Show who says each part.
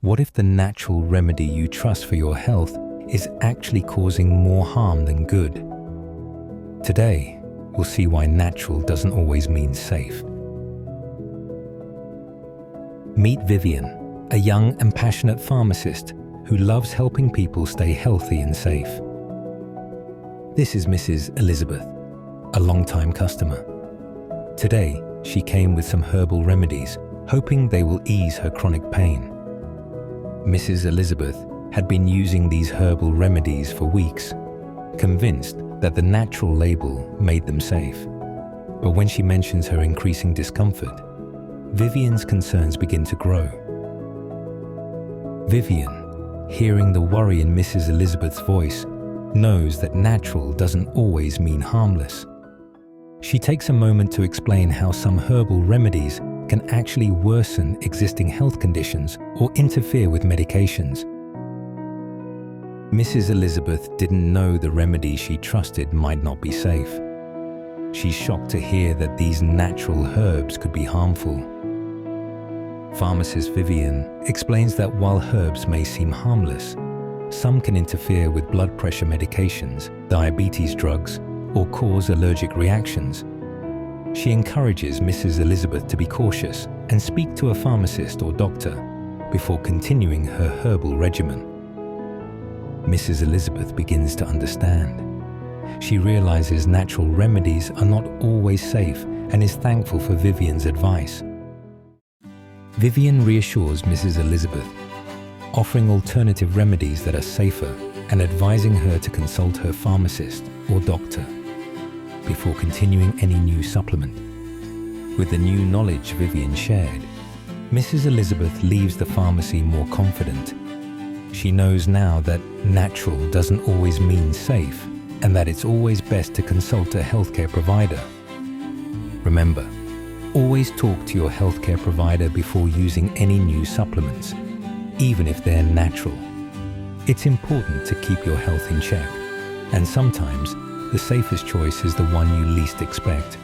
Speaker 1: What if the natural remedy you trust for your health is actually causing more harm than good? Today, we'll see why natural doesn't always mean safe. Meet Vivian, a young and passionate pharmacist who loves helping people stay healthy and safe. This is Mrs. Elizabeth, a long-time customer. Today, she came with some herbal remedies, hoping they will ease her chronic pain. Mrs. Elizabeth had been using these herbal remedies for weeks, convinced that the natural label made them safe. But when she mentions her increasing discomfort, Vivian's concerns begin to grow. Vivian, hearing the worry in Mrs. Elizabeth's voice, knows that natural doesn't always mean harmless. She takes a moment to explain how some herbal remedies can actually worsen existing health conditions or interfere with medications. Mrs. Elizabeth didn't know the remedy she trusted might not be safe. She's shocked to hear that these natural herbs could be harmful. Pharmacist Vivian explains that while herbs may seem harmless, some can interfere with blood pressure medications, diabetes drugs, or cause allergic reactions. She encourages Mrs. Elizabeth to be cautious and speak to a pharmacist or doctor before continuing her herbal regimen. Mrs. Elizabeth begins to understand. She realizes natural remedies are not always safe and is thankful for Vivian's advice. Vivian reassures Mrs. Elizabeth, offering alternative remedies that are safer and advising her to consult her pharmacist or doctor before continuing any new supplement. With the new knowledge Vivian shared, Mrs. Elizabeth leaves the pharmacy more confident. She knows now that natural doesn't always mean safe and that it's always best to consult a healthcare provider. Remember, always talk to your healthcare provider before using any new supplements, even if they're natural. It's important to keep your health in check, and sometimes the safest choice is the one you least expect.